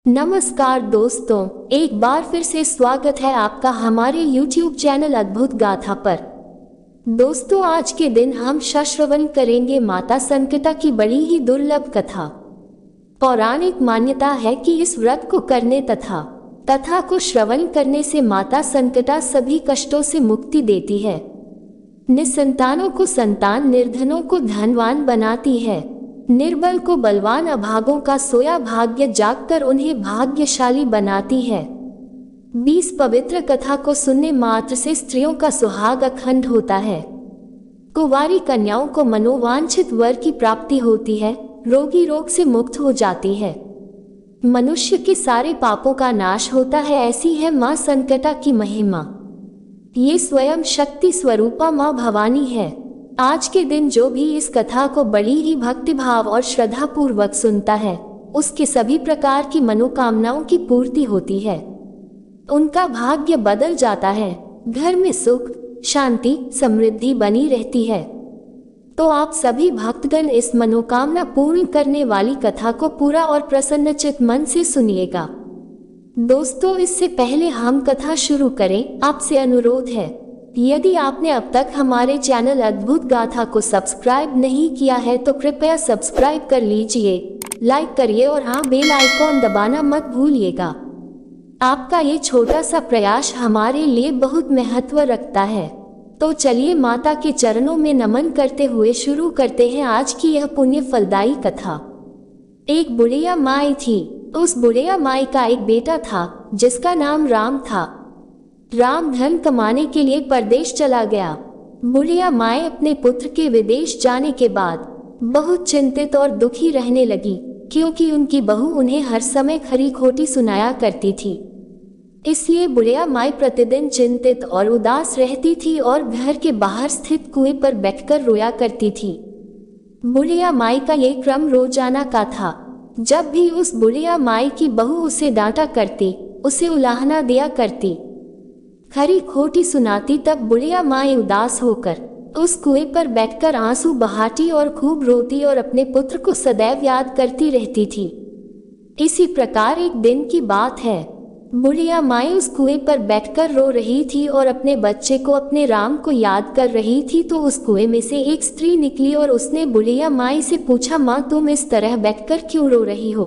नमस्कार दोस्तों, एक बार फिर से स्वागत है आपका हमारे YouTube चैनल अद्भुत गाथा पर। दोस्तों, आज के दिन हम श्रवण करेंगे माता संकटा की बड़ी ही दुर्लभ कथा। पौराणिक मान्यता है कि इस व्रत को करने तथा को श्रवण करने से माता संकटा सभी कष्टों से मुक्ति देती है। निसंतानों को संतान, निर्धनों को धनवान बनाती है, निर्बल को बलवान, अभागों का सोया भाग्य जागकर उन्हें भाग्यशाली बनाती है। 20 पवित्र कथा को सुनने मात्र से स्त्रियों का सुहाग अखंड होता है। कुंवारी कन्याओं को मनोवांछित वर की प्राप्ति होती है, रोगी रोग से मुक्त हो जाती है, मनुष्य के सारे पापों का नाश होता है। ऐसी है मां संकटा की महिमा। ये स्वयं शक्ति स्वरूपा मां भवानी है। आज के दिन जो भी इस कथा को बड़ी ही भक्तिभाव और श्रद्धा पूर्वक सुनता है, उसके सभी प्रकार की मनोकामनाओं की पूर्ति होती है, उनका भाग्य बदल जाता है, घर में सुख, शांति, समृद्धि बनी रहती है। तो आप सभी भक्तगण इस मनोकामना पूर्ण करने वाली कथा को पूरा और प्रसन्नचित्त मन से सुनिएगा। दोस्तों, इससे पहले हम कथा शुरू करें, आपसे अनुरोध है, यदि आपने अब तक हमारे चैनल अद्भुत गाथा को सब्सक्राइब नहीं किया है तो कृपया सब्सक्राइब कर लीजिए, लाइक करिए और हाँ, बेल आइकॉन दबाना मत भूलिएगा। आपका ये छोटा सा प्रयास हमारे लिए बहुत महत्व रखता है। तो चलिए माता के चरणों में नमन करते हुए शुरू करते हैं आज की यह पुण्य फलदायी कथा। एक बुढ़िया माई थी। उस बुढ़िया माई का एक बेटा था जिसका नाम राम था। राम धन कमाने के लिए परदेश चला गया। बुढ़िया माए अपने पुत्र के विदेश जाने के बाद बहुत चिंतित और दुखी रहने लगी, क्योंकि उनकी बहू उन्हें हर समय खरी खोटी सुनाया करती थी। इसलिए बुढ़िया माई प्रतिदिन चिंतित और उदास रहती थी और घर के बाहर स्थित कुएं पर बैठकर रोया करती थी। बुढ़िया माई का ये क्रम रोजाना का था। जब भी उस बुढ़िया माई की बहू उसे डांटा करती, उसे उलाहना दिया करती, खरी खोटी सुनाती, तब बुढ़िया माई उदास होकर उस कुएं पर बैठकर आंसू बहाती और खूब रोती और अपने पुत्र को सदैव याद करती रहती थी। इसी प्रकार एक दिन की बात है, बुढ़िया माई उस कुएं पर बैठकर रो रही थी और अपने बच्चे को, अपने राम को याद कर रही थी। तो उस कुएं में से एक स्त्री निकली और उसने बुढ़िया माई से पूछा, माँ, तुम इस तरह बैठकर क्यों रो रही हो?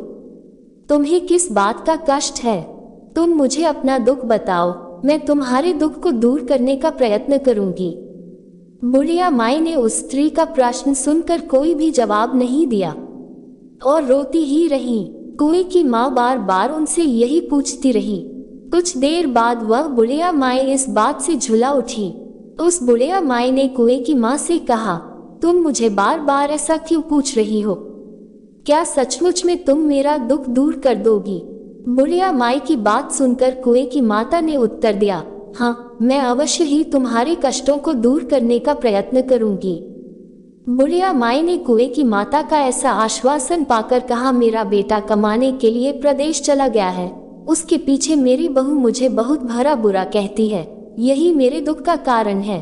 तुम्हें किस बात का कष्ट है? तुम मुझे अपना दुख बताओ, मैं तुम्हारे दुख को दूर करने का प्रयत्न करूंगी। बुढ़िया माई ने उस स्त्री का प्रश्न सुनकर कोई भी जवाब नहीं दिया और रोती ही रही। कुएं की माँ बार बार उनसे यही पूछती रही। कुछ देर बाद वह बुढ़िया माई इस बात से झुला उठी। उस बुढ़िया माई ने कुएं की माँ से कहा, तुम मुझे बार बार ऐसा क्यों पूछ रही हो? क्या सचमुच में तुम मेरा दुख दूर कर दोगी? बुढ़िया माई की बात सुनकर कुएं की माता ने उत्तर दिया, हाँ, मैं अवश्य ही तुम्हारे कष्टों को दूर करने का प्रयत्न करूंगी। बुढ़िया माई ने कुएं की माता का ऐसा आश्वासन पाकर कहा, मेरा बेटा कमाने के लिए प्रदेश चला गया है, उसके पीछे मेरी बहू मुझे बहुत भला बुरा कहती है, यही मेरे दुख का कारण है।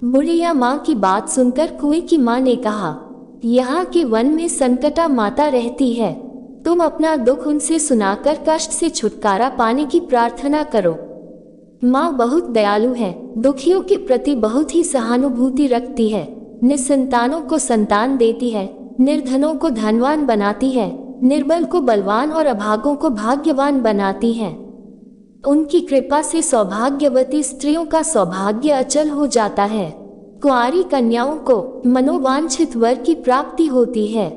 बुढ़िया माँ की बात सुनकर कुएं की माँ ने कहा, यहाँ के वन में संकटा माता रहती है, तुम अपना दुख उनसे सुनाकर कष्ट से छुटकारा पाने की प्रार्थना करो। माँ बहुत दयालु है, दुखियों के प्रति बहुत ही सहानुभूति रखती है, निसंतानों को संतान देती है, निर्धनों को धनवान बनाती है, निर्बल को बलवान और अभागों को भाग्यवान बनाती है। उनकी कृपा से सौभाग्यवती स्त्रियों का सौभाग्य अचल हो जाता है। कुंवारी कन्याओं को मनोवांछित वर की प्राप्ति होती है,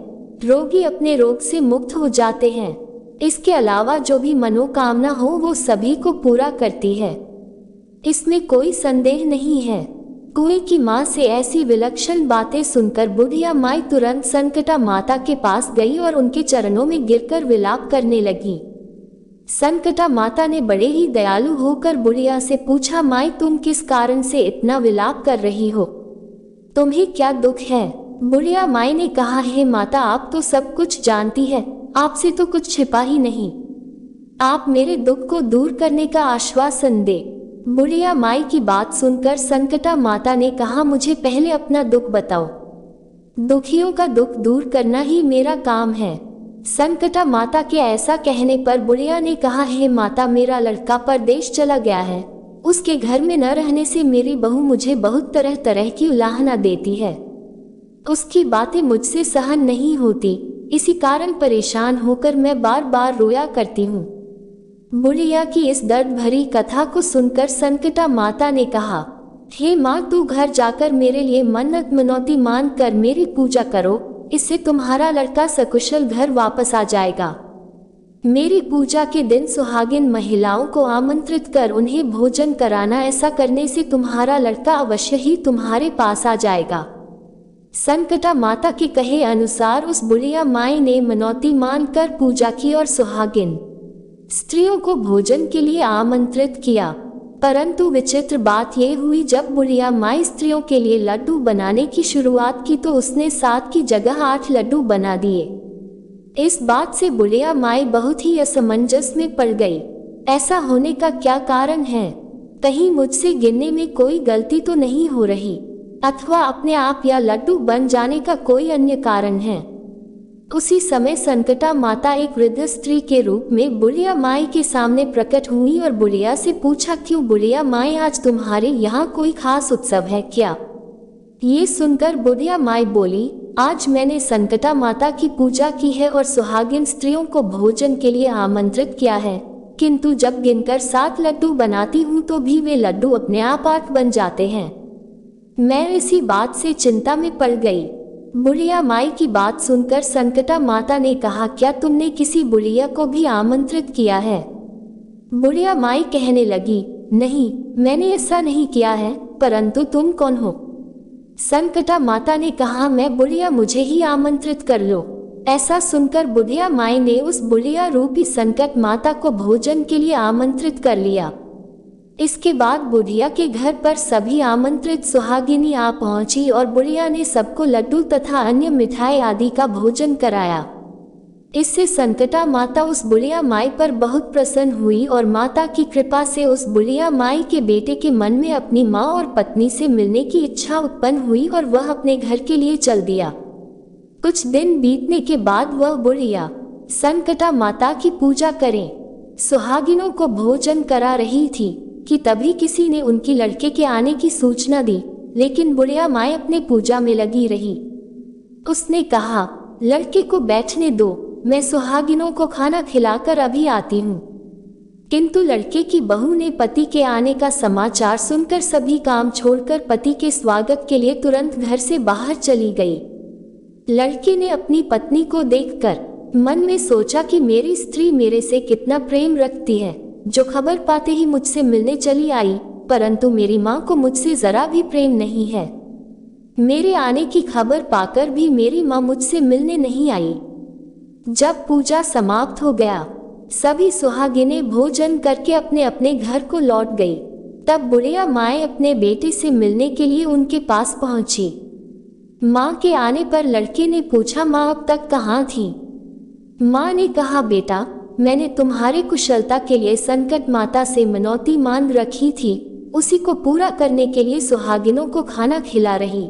रोगी अपने रोग से मुक्त हो जाते हैं। इसके अलावा जो भी मनोकामना हो वो सभी को पूरा करती है, इसमें कोई संदेह नहीं है। कुएं की माँ से ऐसी विलक्षण बातें सुनकर बुढ़िया माई तुरंत संकटा माता के पास गई और उनके चरणों में गिरकर विलाप करने लगी। संकटा माता ने बड़े ही दयालु होकर बुढ़िया से पूछा, माई, तुम किस कारण से इतना विलाप कर रही हो? तुम्हें क्या दुख है? बुढ़िया माई ने कहा, हे माता, आप तो सब कुछ जानती है, आपसे तो कुछ छिपा ही नहीं, आप मेरे दुख को दूर करने का आश्वासन दे। बुढ़िया माई की बात सुनकर संकटा माता ने कहा, मुझे पहले अपना दुख बताओ, दुखियों का दुख दूर करना ही मेरा काम है। संकटा माता के ऐसा कहने पर बुढ़िया ने कहा, हे माता, मेरा लड़का परदेश चला गया है। उसके घर में न रहने से मेरी बहू मुझे बहुत तरह तरह की उलाहना देती है। उसकी बातें मुझसे सहन नहीं होती। इसी कारण परेशान होकर मैं बार बार रोया करती हूँ। बुढ़िया की इस दर्द भरी कथा को सुनकर संकटा माता ने कहा, हे माँ, तू घर जाकर मेरे लिए मन्नत मनौती मान कर मेरी पूजा करो। इससे तुम्हारा लड़का सकुशल घर वापस आ जाएगा। मेरी पूजा के दिन सुहागिन महिलाओं को आमंत्रित कर उन्हें भोजन कराना। ऐसा करने से तुम्हारा लड़का अवश्य ही तुम्हारे पास आ जाएगा। संकटा माता के कहे अनुसार उस बुढ़िया माई ने मनौती मानकर पूजा की और सुहागिन स्त्रियों को भोजन के लिए आमंत्रित किया। परंतु विचित्र बात यह हुई, जब बुढ़िया माई स्त्रियों के लिए लड्डू बनाने की शुरुआत की तो उसने 7 की जगह 8 लड्डू बना दिए। इस बात से बुढ़िया माई बहुत ही असमंजस में पड़ गई। ऐसा होने का क्या कारण है? कहीं मुझसे गिनने में कोई गलती तो नहीं हो रही, अथवा अपने आप या लड्डू बन जाने का कोई अन्य कारण है? उसी समय संकटा माता एक वृद्ध स्त्री के रूप में बुढ़िया माई के सामने प्रकट हुई और बुढ़िया से पूछा, क्यों बुढ़िया माई, आज तुम्हारे यहाँ कोई खास उत्सव है क्या? ये सुनकर बुढ़िया माई बोली, आज मैंने संकटा माता की पूजा की है और सुहागिन स्त्रियों को भोजन के लिए आमंत्रित किया है, किंतु जब गिनकर 7 लड्डू बनाती हूँ तो भी वे लड्डू अपने आप 8 बन जाते हैं। मैं इसी बात से चिंता में पड़ गई। बुढ़िया माई की बात सुनकर संकटा माता ने कहा, क्या तुमने किसी बुढ़िया को भी आमंत्रित किया है? बुढ़िया माई कहने लगी, नहीं, मैंने ऐसा नहीं किया है, परंतु तुम कौन हो? संकटा माता ने कहा, मैं बुढ़िया, मुझे ही आमंत्रित कर लो। ऐसा सुनकर बुढ़िया माई ने उस बुढ़िया रूपी संकट माता को भोजन के लिए आमंत्रित कर लिया। इसके बाद बुढ़िया के घर पर सभी आमंत्रित सुहागिनी आ पहुंची और बुढ़िया ने सबको लड्डू तथा अन्य मिठाई आदि का भोजन कराया। इससे संकटा माता उस बुढ़िया माई पर बहुत प्रसन्न हुई और माता की कृपा से उस बुढ़िया माई के बेटे के मन में अपनी माँ और पत्नी से मिलने की इच्छा उत्पन्न हुई और वह अपने घर के लिए चल दिया। कुछ दिन बीतने के बाद वह बुढ़िया संकटा माता की पूजा करें सुहागिनों को भोजन करा रही थी कि तभी किसी ने उनकी लड़के के आने की सूचना दी, लेकिन बुढ़िया माई अपने पूजा में लगी रही। उसने कहा, लड़के को बैठने दो, मैं सुहागिनों को खाना खिलाकर अभी आती हूँ। किंतु लड़के की बहू ने पति के आने का समाचार सुनकर सभी काम छोड़कर पति के स्वागत के लिए तुरंत घर से बाहर चली गई। लड़के ने अपनी पत्नी को देखकर मन में सोचा कि मेरी स्त्री मेरे से कितना प्रेम रखती है, जो खबर पाते ही मुझसे मिलने चली आई, परंतु मेरी माँ को मुझसे जरा भी प्रेम नहीं है। मेरे आने की खबर पाकर भी मेरी माँ मुझसे मिलने नहीं आई। जब पूजा समाप्त हो गया, सभी सुहागिनें भोजन करके अपने अपने घर को लौट गई। तब बुढ़िया माँ अपने बेटे से मिलने के लिए उनके पास पहुंची। माँ के आने पर लड़के ने पूछा, माँ अब तक कहाँ थी? माँ ने कहा, बेटा, मैंने तुम्हारे कुशलता के लिए संकट माता से मनौती मान रखी थी, उसी को पूरा करने के लिए सुहागिनों को खाना खिला रही।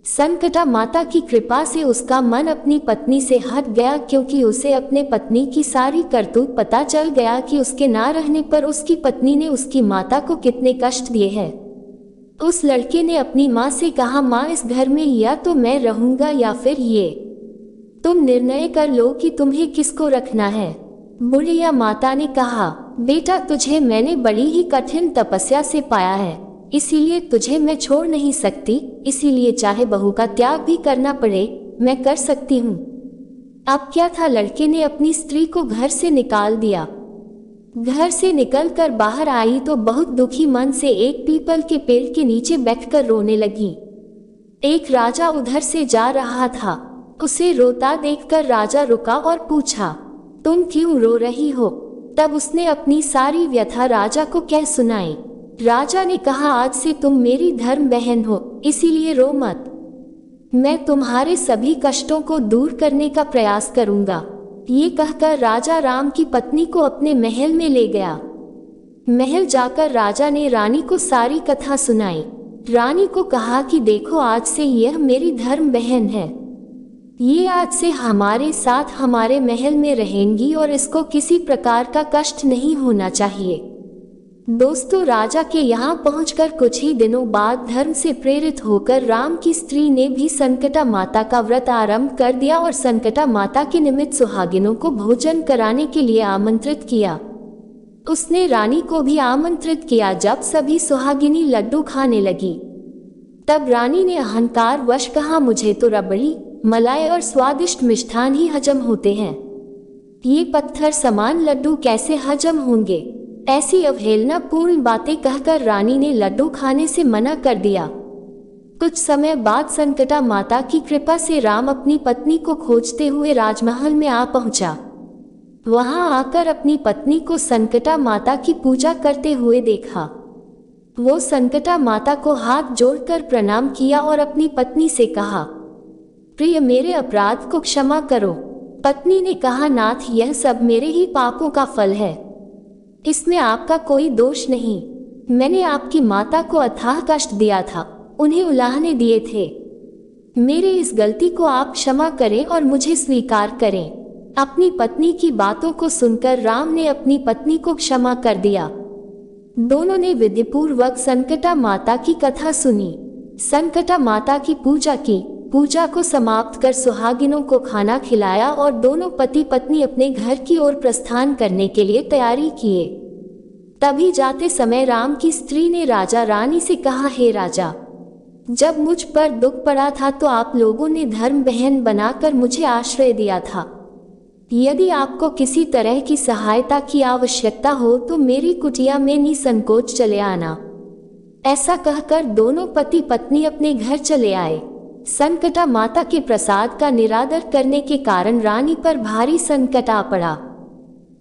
संकटा माता की कृपा से उसका मन अपनी पत्नी से हट गया, क्योंकि उसे अपने पत्नी की सारी करतूत पता चल गया कि उसके ना रहने पर उसकी पत्नी ने उसकी माता को कितने कष्ट दिए हैं। उस लड़के ने अपनी माँ से कहा, माँ, इस घर में या तो मैं रहूंगा या फिर ये, तुम निर्णय कर लो कि तुम्हें किसको रखना है। बुढ़िया माता ने कहा, बेटा, तुझे मैंने बड़ी ही कठिन तपस्या से पाया है, इसीलिए तुझे मैं छोड़ नहीं सकती, इसीलिए चाहे बहू का त्याग भी करना पड़े, मैं कर सकती हूँ। अब क्या था, लड़के ने अपनी स्त्री को घर से निकाल दिया। घर से निकलकर बाहर आई तो बहुत दुखी मन से एक पीपल के पेड़ के नीचे बैठकर रोने लगी। एक राजा उधर से जा रहा था, उसे रोता देखकर राजा रुका और पूछा, तुम क्यों रो रही हो? तब उसने अपनी सारी व्यथा राजा को कह सुनाई। राजा ने कहा, आज से तुम मेरी धर्म बहन हो, इसीलिए रो मत। मैं तुम्हारे सभी कष्टों को दूर करने का प्रयास करूंगा। ये कहकर राजा राम की पत्नी को अपने महल में ले गया। महल जाकर राजा ने रानी को सारी कथा सुनाई। रानी को कहा कि देखो, आज से यह मेरी धर्म बहन है। ये आज से हमारे साथ हमारे महल में रहेंगी और इसको किसी प्रकार का कष्ट नहीं होना चाहिए। दोस्तों, राजा के यहाँ पहुंचकर कुछ ही दिनों बाद धर्म से प्रेरित होकर राम की स्त्री ने भी संकटा माता का व्रत आरंभ कर दिया और संकटा माता के निमित्त सुहागिनों को भोजन कराने के लिए आमंत्रित किया। उसने रानी को भी आमंत्रित किया। जब सभी सुहागिनी लड्डू खाने लगी तब रानी ने अहंकार वश कहा, मुझे तो रबड़ी, मलाई और स्वादिष्ट मिष्ठान ही हजम होते हैं, ये पत्थर समान लड्डू कैसे हजम होंगे। ऐसी अवहेलनापूर्ण बातें कहकर रानी ने लड्डू खाने से मना कर दिया। कुछ समय बाद संकटा माता की कृपा से राम अपनी पत्नी को खोजते हुए राजमहल में आ पहुंचा। वहां आकर अपनी पत्नी को संकटा माता की पूजा करते हुए देखा। वो संकटा माता को हाथ जोड़कर प्रणाम किया और अपनी पत्नी से कहा, प्रिय, मेरे अपराध को क्षमा करो। पत्नी ने कहा, नाथ, यह सब मेरे ही पापों का फल है, इसमें आपका कोई दोष नहीं। मैंने आपकी माता को अथाह कष्ट दिया था, उन्हें उलाहने दिए थे। मेरे इस गलती को आप क्षमा करें और मुझे स्वीकार करें। अपनी पत्नी की बातों को सुनकर राम ने अपनी पत्नी को क्षमा कर दिया। दोनों ने विधिपूर्वक संकटा माता की कथा सुनी, संकटा माता की पूजा की। पूजा को समाप्त कर सुहागिनों को खाना खिलाया और दोनों पति पत्नी अपने घर की ओर प्रस्थान करने के लिए तैयारी किए। तभी जाते समय राम की स्त्री ने राजा रानी से कहा, हे राजा, जब मुझ पर दुख पड़ा था तो आप लोगों ने धर्म बहन बनाकर मुझे आश्रय दिया था। यदि आपको किसी तरह की सहायता की आवश्यकता हो तो मेरी कुटिया में निसंकोच चले आना। ऐसा कहकर दोनों पति पत्नी अपने घर चले आए। संकटा माता के प्रसाद का निरादर करने के कारण रानी पर भारी संकट आ पड़ा।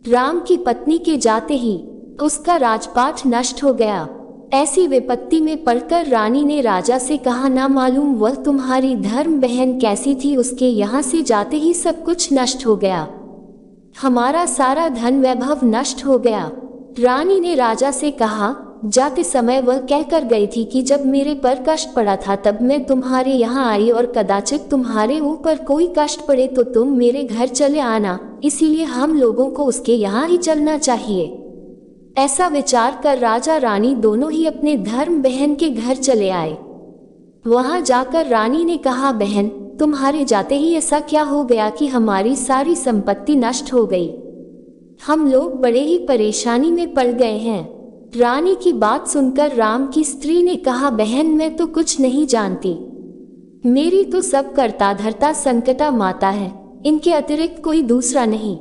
राम की पत्नी के जाते ही उसका राजपाट नष्ट हो गया। ऐसी विपत्ति में पड़कर रानी ने राजा से कहा, ना मालूम वह तुम्हारी धर्म बहन कैसी थी, उसके यहाँ से जाते ही सब कुछ नष्ट हो गया, हमारा सारा धन वैभव नष्ट हो गया। रानी ने राजा से कहा, जाते समय वह कहकर गई थी कि जब मेरे पर कष्ट पड़ा था तब मैं तुम्हारे यहाँ आई और कदाचित तुम्हारे ऊपर कोई कष्ट पड़े तो तुम मेरे घर चले आना, इसीलिए हम लोगों को उसके यहाँ ही चलना चाहिए। ऐसा विचार कर राजा रानी दोनों ही अपने धर्म बहन के घर चले आए। वहां जाकर रानी ने कहा, बहन, तुम्हारे जाते ही ऐसा क्या हो गया कि हमारी सारी संपत्ति नष्ट हो गई, हम लोग बड़े ही परेशानी में पड़ गए हैं। रानी की बात सुनकर राम की स्त्री ने कहा, बहन, मैं तो कुछ नहीं जानती, मेरी तो सब करता धरता संकटा माता है, इनके अतिरिक्त कोई दूसरा नहीं।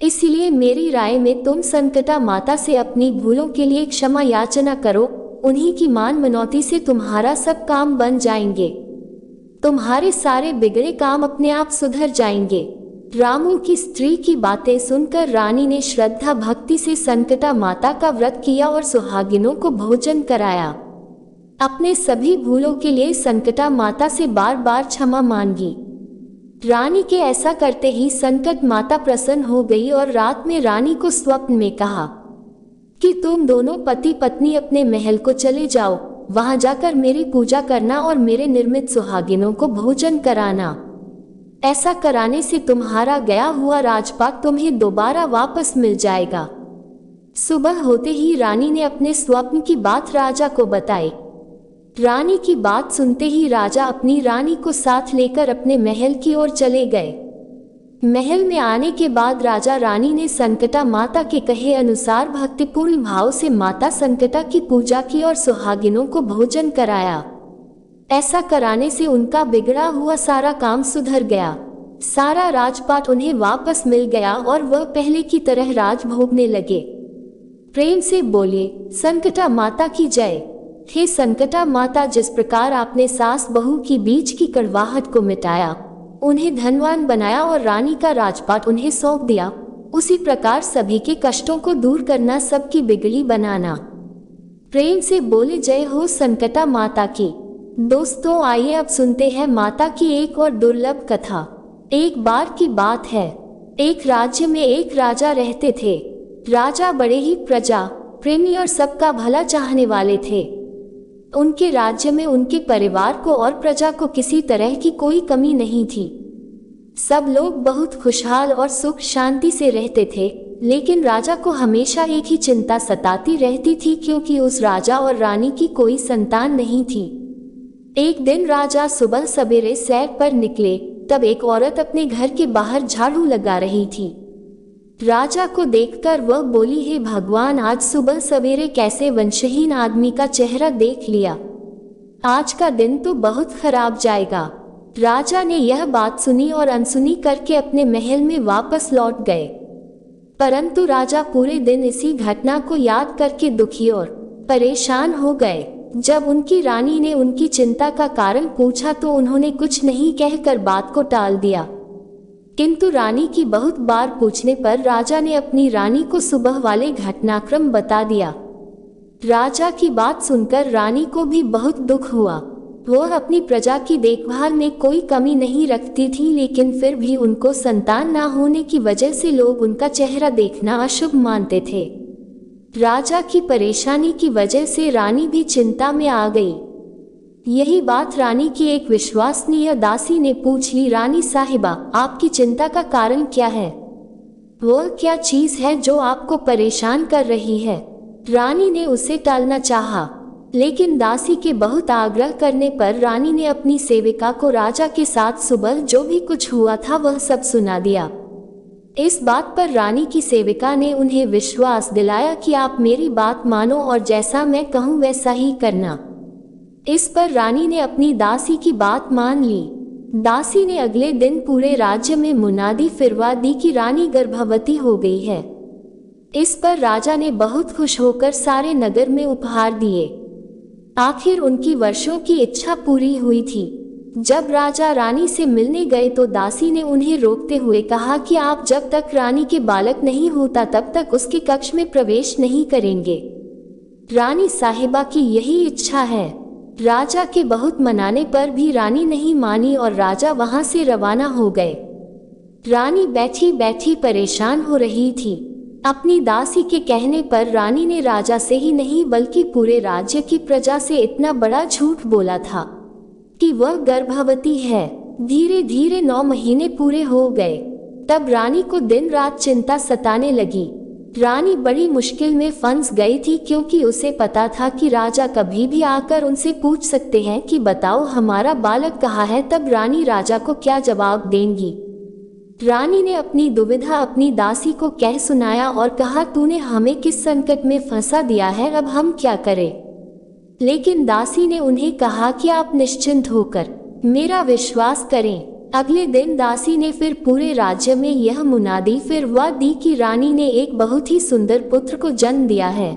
इसलिए मेरी राय में तुम संकटा माता से अपनी भूलों के लिए क्षमा याचना करो, उन्हीं की मान मनौती से तुम्हारा सब काम बन जाएंगे, तुम्हारे सारे बिगड़े काम अपने आप सुधर जाएंगे। रामू की स्त्री की बातें सुनकर रानी ने श्रद्धा भक्ति से संकटा माता का व्रत किया और सुहागिनों को भोजन कराया। अपने सभी भूलों के लिए संकटा माता से बार बार क्षमा मांगी। रानी के ऐसा करते ही संकट माता प्रसन्न हो गई और रात में रानी को स्वप्न में कहा कि तुम दोनों पति पत्नी अपने महल को चले जाओ, वहां जाकर मेरी पूजा करना और मेरे निर्मित सुहागिनों को भोजन कराना। ऐसा कराने से तुम्हारा गया हुआ राजपाट तुम्हें दोबारा वापस मिल जाएगा। सुबह होते ही रानी ने अपने स्वप्न की बात राजा को बताई। रानी की बात सुनते ही राजा अपनी रानी को साथ लेकर अपने महल की ओर चले गए। महल में आने के बाद राजा रानी ने संकटा माता के कहे अनुसार भक्तिपूर्ण भाव से माता संकटा की पूजा की और सुहागिनों को भोजन कराया। ऐसा कराने से उनका बिगड़ा हुआ सारा काम सुधर गया। सारा राजपाट उन्हें वापस मिल गया और वह पहले की तरह राज भोगने लगे। प्रेम से बोले, संकटा माता की जय। हे संकटा माता, जिस प्रकार आपने सास बहू की बीच की कड़वाहट को मिटाया, उन्हें धनवान बनाया और रानी का राजपाट उन्हें सौंप दिया, उसी प्रकार सभी के कष्टों को दूर करना, सबकी बिगड़ी बनाना। प्रेम से बोले, जय हो संकटा माता की। दोस्तों, आइए अब सुनते हैं माता की एक और दुर्लभ कथा। एक बार की बात है, एक राज्य में एक राजा रहते थे। राजा बड़े ही प्रजा प्रेमी और सबका भला चाहने वाले थे। उनके राज्य में उनके परिवार को और प्रजा को किसी तरह की कोई कमी नहीं थी। सब लोग बहुत खुशहाल और सुख शांति से रहते थे, लेकिन राजा को हमेशा एक ही चिंता सताती रहती थी, क्योंकि उस राजा और रानी की कोई संतान नहीं थी। एक दिन राजा सुबह सवेरे सैर पर निकले, तब एक औरत अपने घर के बाहर झाड़ू लगा रही थी। राजा को देखकर वह बोली, हे भगवान, आज सुबह सवेरे कैसे वंशहीन आदमी का चेहरा देख लिया। आज का दिन तो बहुत खराब जाएगा। राजा ने यह बात सुनी और अनसुनी करके अपने महल में वापस लौट गए। परंतु राजा पूरे दिन इसी घटना को याद करके दुखी और परेशान हो गए। जब उनकी रानी ने उनकी चिंता का कारण पूछा तो उन्होंने कुछ नहीं कहकर बात को टाल दिया। किंतु रानी की बहुत बार पूछने पर राजा ने अपनी रानी को सुबह वाले घटनाक्रम बता दिया। राजा की बात सुनकर रानी को भी बहुत दुख हुआ। वह अपनी प्रजा की देखभाल में कोई कमी नहीं रखती थी, लेकिन फिर भी उनको संतान न होने की वजह से लोग उनका चेहरा देखना अशुभ मानते थे। राजा की परेशानी की वजह से रानी भी चिंता में आ गई। यही बात रानी की एक विश्वसनीय दासी ने पूछ ली, रानी साहिबा, आपकी चिंता का कारण क्या है? वह क्या चीज है जो आपको परेशान कर रही है? रानी ने उसे टालना चाहा, लेकिन दासी के बहुत आग्रह करने पर रानी ने अपनी सेविका को राजा के साथ सुबह जो भी कुछ हुआ था वह सब सुना दिया। इस बात पर रानी की सेविका ने उन्हें विश्वास दिलाया कि आप मेरी बात मानो और जैसा मैं कहूँ वैसा ही करना। इस पर रानी ने अपनी दासी की बात मान ली। दासी ने अगले दिन पूरे राज्य में मुनादी फिरवा दी कि रानी गर्भवती हो गई है। इस पर राजा ने बहुत खुश होकर सारे नगर में उपहार दिए। आखिर उनकी वर्षों की इच्छा पूरी हुई थी। जब राजा रानी से मिलने गए तो दासी ने उन्हें रोकते हुए कहा कि आप जब तक रानी के बालक नहीं होता तब तक उसके कक्ष में प्रवेश नहीं करेंगे। रानी साहिबा की यही इच्छा है। राजा के बहुत मनाने पर भी रानी नहीं मानी और राजा वहां से रवाना हो गए। रानी बैठी बैठी परेशान हो रही थी। अपनी दासी के कहने पर रानी ने राजा से ही नहीं बल्कि पूरे राज्य की प्रजा से इतना बड़ा झूठ बोला था कि वह गर्भवती है। धीरे धीरे 9 महीने पूरे हो गए। तब रानी को दिन रात चिंता सताने लगी। रानी बड़ी मुश्किल में फंस गई थी, क्योंकि उसे पता था कि राजा कभी भी आकर उनसे पूछ सकते हैं कि बताओ हमारा बालक कहाँ है। तब रानी राजा को क्या जवाब देंगी? रानी ने अपनी दुविधा अपनी दासी को कह सुनाया और कहा, तूने हमें किस संकट में फंसा दिया है, अब हम क्या करें? लेकिन दासी ने उन्हें कहा कि आप निश्चिंत होकर मेरा विश्वास करें। अगले दिन दासी ने फिर पूरे राज्य में यह मुनादी फिरवा दी कि रानी ने एक बहुत ही सुंदर पुत्र को जन्म दिया है।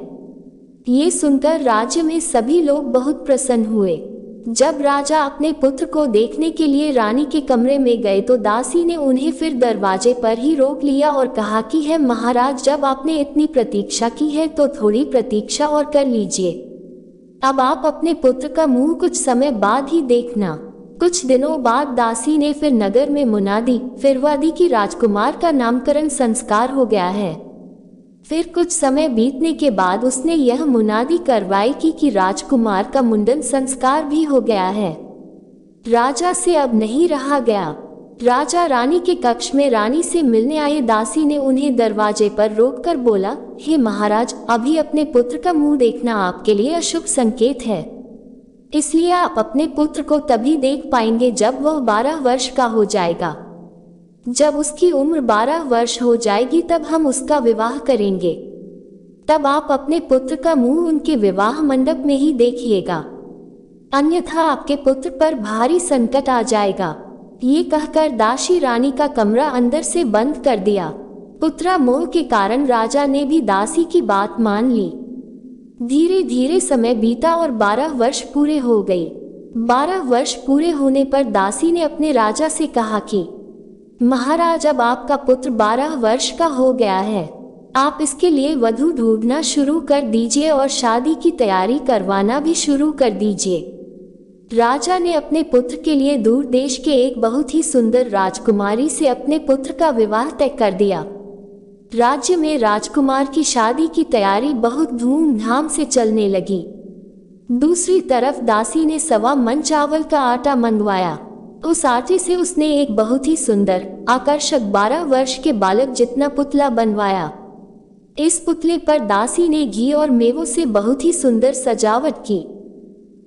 ये सुनकर राज्य में सभी लोग बहुत प्रसन्न हुए। जब राजा अपने पुत्र को देखने के लिए रानी के कमरे में गए तो दासी ने उन्हें फिर दरवाजे पर ही रोक लिया और कहा कि है महाराज, जब आपने इतनी प्रतीक्षा की है तो थोड़ी प्रतीक्षा और कर लीजिए। अब आप अपने पुत्र का मुंह कुछ समय बाद ही देखना। कुछ दिनों बाद दासी ने फिर नगर में मुनादी फिरवा दी कि राजकुमार का नामकरण संस्कार हो गया है। फिर कुछ समय बीतने के बाद उसने यह मुनादी करवाई कि राजकुमार का मुंडन संस्कार भी हो गया है। राजा से अब नहीं रहा गया। राजा रानी के कक्ष में रानी से मिलने आए दासी ने उन्हें दरवाजे पर रोककर बोला, हे महाराज, अभी अपने पुत्र का मुंह देखना आपके लिए अशुभ संकेत है, इसलिए आप अपने पुत्र को तभी देख पाएंगे जब वह 12 वर्ष का हो जाएगा। जब उसकी उम्र 12 वर्ष हो जाएगी तब हम उसका विवाह करेंगे। तब आप अपने पुत्र का मुंह उनके विवाह मंडप में ही देखिएगा, अन्यथा आपके पुत्र पर भारी संकट आ जाएगा। ये कहकर दासी रानी का कमरा अंदर से बंद कर दिया। पुत्रा मोह के कारण राजा ने भी दासी की बात मान ली। धीरे धीरे समय बीता और 12 वर्ष पूरे हो गए। 12 वर्ष पूरे होने पर दासी ने अपने राजा से कहा कि महाराज, अब आपका पुत्र 12 वर्ष का हो गया है, आप इसके लिए वधू ढूंढना शुरू कर दीजिए और शादी की तैयारी करवाना भी शुरू कर दीजिए। राजा ने अपने पुत्र के लिए दूर देश के एक बहुत ही सुंदर राजकुमारी से अपने पुत्र का विवाह तय कर दिया। राज्य में राजकुमार की शादी की तैयारी बहुत धूमधाम से चलने लगी। दूसरी तरफ दासी ने 1.25 मन चावल का आटा मंगवाया। उस आटे से उसने एक बहुत ही सुंदर आकर्षक 12 वर्ष के बालक जितना पुतला बनवाया। इस पुतले पर दासी ने घी और मेवों से बहुत ही सुंदर सजावट की।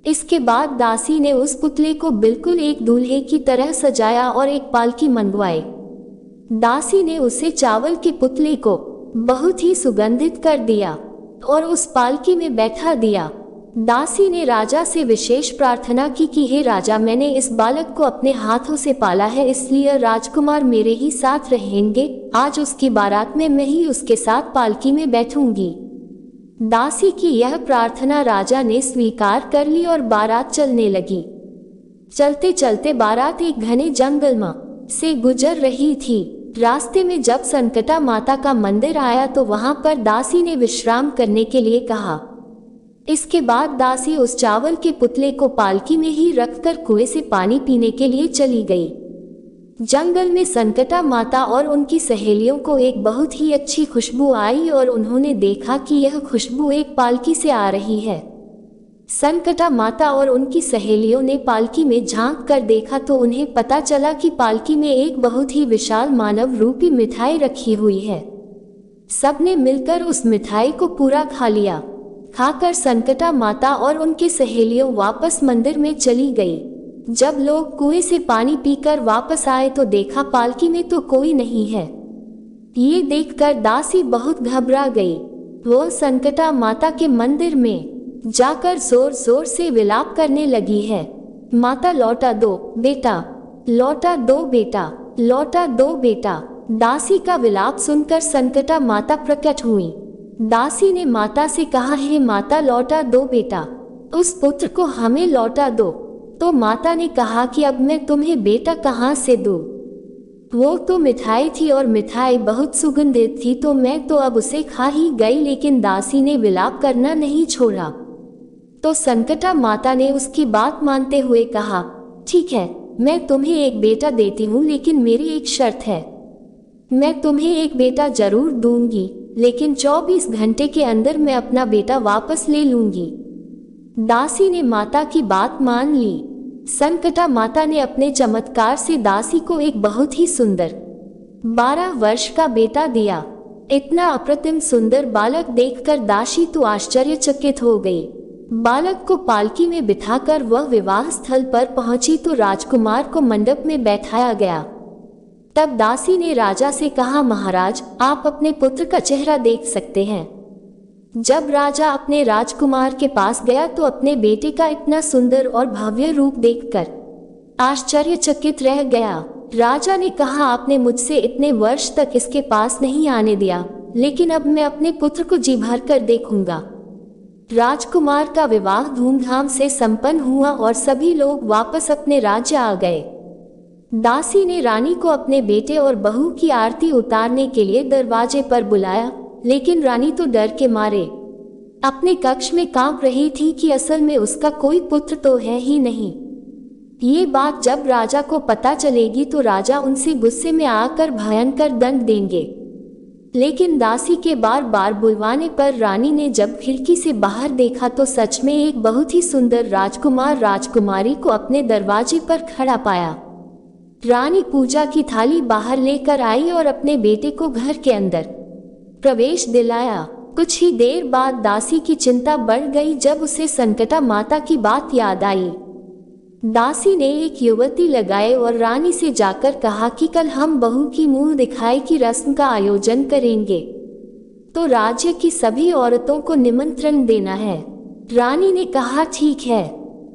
इसके बाद दासी ने उस पुतले को बिल्कुल एक दूल्हे की तरह सजाया और एक पालकी मंगवाई। दासी ने उसे चावल के पुतले को बहुत ही सुगंधित कर दिया और उस पालकी में बैठा दिया। दासी ने राजा से विशेष प्रार्थना की कि हे राजा, मैंने इस बालक को अपने हाथों से पाला है, इसलिए राजकुमार मेरे ही साथ रहेंगे। आज उसकी बारात में मैं ही उसके साथ पालकी में बैठूंगी। दासी की यह प्रार्थना राजा ने स्वीकार कर ली और बारात चलने लगी। चलते चलते बारात एक घने जंगल से गुजर रही थी। रास्ते में जब संकटा माता का मंदिर आया तो वहां पर दासी ने विश्राम करने के लिए कहा। इसके बाद दासी उस चावल के पुतले को पालकी में ही रखकर कुएं से पानी पीने के लिए चली गई। जंगल में संकटा माता और उनकी सहेलियों को एक बहुत ही अच्छी खुशबू आई और उन्होंने देखा कि यह खुशबू एक पालकी से आ रही है। संकटा माता और उनकी सहेलियों ने पालकी में झांक कर देखा तो उन्हें पता चला कि पालकी में एक बहुत ही विशाल मानव रूपी मिठाई रखी हुई है। सबने मिलकर उस मिठाई को पूरा खा लिया। खाकर संकटा माता और उनकी सहेलियों वापस मंदिर में चली गई। जब लोग कुएं से पानी पीकर वापस आए तो देखा पालकी में तो कोई नहीं है। ये देखकर दासी बहुत घबरा गई। वो संकटा माता के मंदिर में जाकर जोर जोर से विलाप करने लगी है। माता लौटा दो बेटा, लौटा दो बेटा, लौटा दो बेटा। दासी का विलाप सुनकर संकटा माता प्रकट हुई। दासी ने माता से कहा, हे माता, लौटा दो बेटा, उस पुत्र को हमें लौटा दो। तो माता ने कहा कि अब मैं तुम्हें बेटा कहाँ से दूं? वो तो मिठाई थी और मिठाई बहुत सुगंधित थी, तो मैं तो अब उसे खा ही गई। लेकिन दासी ने विलाप करना नहीं छोड़ा। तो संकटा माता ने उसकी बात मानते हुए कहा, ठीक है, मैं तुम्हें एक बेटा देती हूँ, लेकिन मेरी एक शर्त है। मैं तुम्हें एक बेटा जरूर दूंगी, लेकिन 24 घंटे के अंदर मैं अपना बेटा वापस ले लूंगी। दासी ने माता की बात मान ली। संकटा माता ने अपने चमत्कार से दासी को एक बहुत ही सुंदर 12 वर्ष का बेटा दिया। इतना अप्रतिम सुंदर बालक देखकर दासी तो आश्चर्यचकित हो गई। बालक को पालकी में बिठाकर वह विवाह स्थल पर पहुंची तो राजकुमार को मंडप में बैठाया गया। तब दासी ने राजा से कहा, महाराज, आप अपने पुत्र का चेहरा देख सकते हैं। जब राजा अपने राजकुमार के पास गया तो अपने बेटे का इतना सुंदर और भव्य रूप देखकर आश्चर्यचकित रह गया। राजा ने कहा, आपने मुझसे इतने वर्ष तक इसके पास नहीं आने दिया, लेकिन अब मैं अपने पुत्र को जी भर कर देखूंगा। राजकुमार का विवाह धूमधाम से संपन्न हुआ और सभी लोग वापस अपने राज्य आ गए। दासी ने रानी को अपने बेटे और बहू की आरती उतारने के लिए दरवाजे पर बुलाया, लेकिन रानी तो डर के मारे अपने कक्ष में कांप रही थी कि असल में उसका कोई पुत्र तो है ही नहीं। ये बात जब राजा को पता चलेगी तो राजा उनसे गुस्से में आकर भयंकर दंड देंगे। लेकिन दासी के बार बार बुलवाने पर रानी ने जब खिड़की से बाहर देखा तो सच में एक बहुत ही सुंदर राजकुमार राजकुमारी को अपने दरवाजे पर खड़ा पाया। रानी पूजा की थाली बाहर लेकर आई और अपने बेटे को घर के अंदर प्रवेश दिलाया। कुछ ही देर बाद दासी की चिंता बढ़ गई जब उसे संकटा माता की बात याद आई। दासी ने एक युवती लगाए और रानी से जाकर कहा कि कल हम बहू की मुंह दिखाई की रस्म का आयोजन करेंगे, तो राज्य की सभी औरतों को निमंत्रण देना है। रानी ने कहा, ठीक है।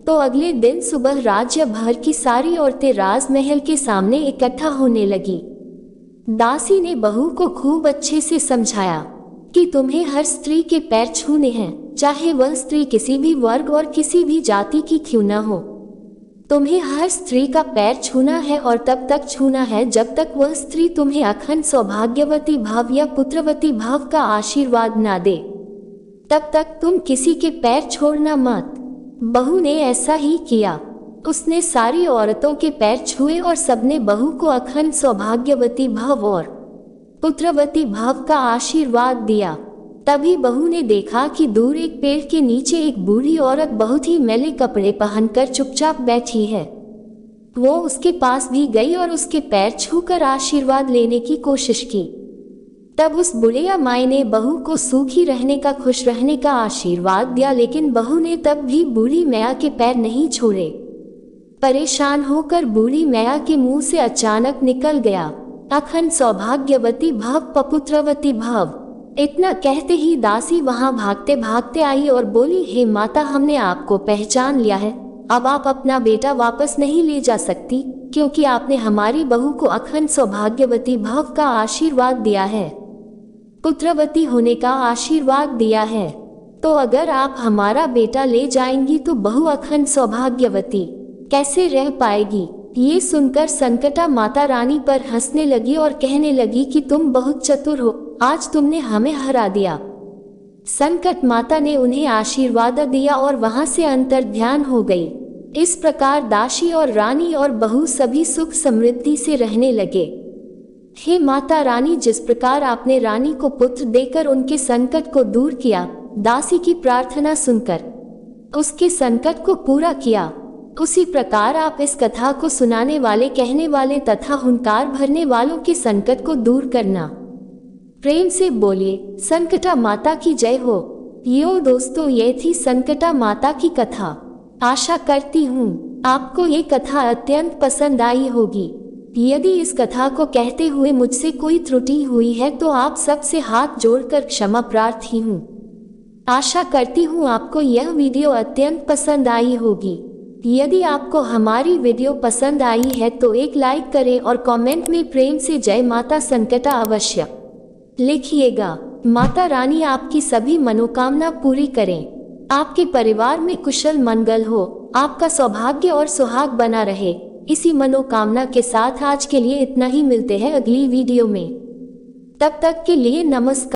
तो अगले दिन सुबह राज्य भर की सारी औरतें राजमहल के सामने इकट्ठा होने लगी। दासी ने बहू को खूब अच्छे से समझाया कि तुम्हें हर स्त्री के पैर छूने हैं, चाहे वह स्त्री किसी भी वर्ग और किसी भी जाति की क्यों न हो। तुम्हें हर स्त्री का पैर छूना है और तब तक छूना है जब तक वह स्त्री तुम्हें अखंड सौभाग्यवती भाव या पुत्रवती भाव का आशीर्वाद ना दे, तब तक तुम किसी के पैर छोड़ना मत। बहू ने ऐसा ही किया। उसने सारी औरतों के पैर छुए और सबने बहू को अखंड सौभाग्यवती भाव और पुत्रवती भाव का आशीर्वाद दिया। तभी बहू ने देखा कि दूर एक पेड़ के नीचे एक बूढ़ी औरत बहुत ही मैले कपड़े पहनकर चुपचाप बैठी है। वो उसके पास भी गई और उसके पैर छूकर आशीर्वाद लेने की कोशिश की। तब उस बुढ़िया माई ने बहू को सूखी रहने का, खुश रहने का आशीर्वाद दिया, लेकिन बहू ने तब भी बूढ़ी मैया के पैर नहीं छोड़े। परेशान होकर बूढ़ी मैया के मुंह से अचानक निकल गया, अखंड सौभाग्यवती भव, पपुत्रवती भव। इतना कहते ही दासी वहां भागते भागते आई और बोली, हे माता, हमने आपको पहचान लिया है। अब आप अपना बेटा वापस नहीं ले जा सकती, क्योंकि आपने हमारी बहू को अखंड सौभाग्यवती भव का आशीर्वाद दिया है, पुत्रवती होने का आशीर्वाद दिया है। तो अगर आप हमारा बेटा ले जाएंगी तो बहू अखंड सौभाग्यवती कैसे रह पाएगी। ये सुनकर संकटा माता रानी पर हंसने लगी और कहने लगी कि तुम बहुत चतुर हो, आज तुमने हमें हरा दिया। संकट माता ने उन्हें आशीर्वाद दिया और वहां से अंतर्ध्यान हो गई। इस प्रकार दासी और रानी और बहू सभी सुख समृद्धि से रहने लगे। हे माता रानी, जिस प्रकार आपने रानी को पुत्र देकर उनके संकट को दूर किया, दासी की प्रार्थना सुनकर उसके संकट को पूरा किया, उसी प्रकार आप इस कथा को सुनाने वाले, कहने वाले तथा हुंकार भरने वालों के संकट को दूर करना। प्रेम से बोलिए संकटा माता की जय हो। यो दोस्तों, ये थी संकटा माता की कथा। आशा करती हूँ आपको ये कथा अत्यंत पसंद आई होगी। यदि इस कथा को कहते हुए मुझसे कोई त्रुटि हुई है तो आप सबसे हाथ जोड़कर क्षमा प्रार्थी हूँ। आशा करती हूँ आपको यह वीडियो अत्यंत पसंद आई होगी। यदि आपको हमारी वीडियो पसंद आई है तो एक लाइक करें और कमेंट में प्रेम से जय माता संकटा अवश्य लिखिएगा। माता रानी आपकी सभी मनोकामना पूरी करें, आपके परिवार में कुशल मंगल हो, आपका सौभाग्य और सुहाग बना रहे। इसी मनोकामना के साथ आज के लिए इतना ही, मिलते हैं अगली वीडियो में। तब तक के लिए नमस्कार।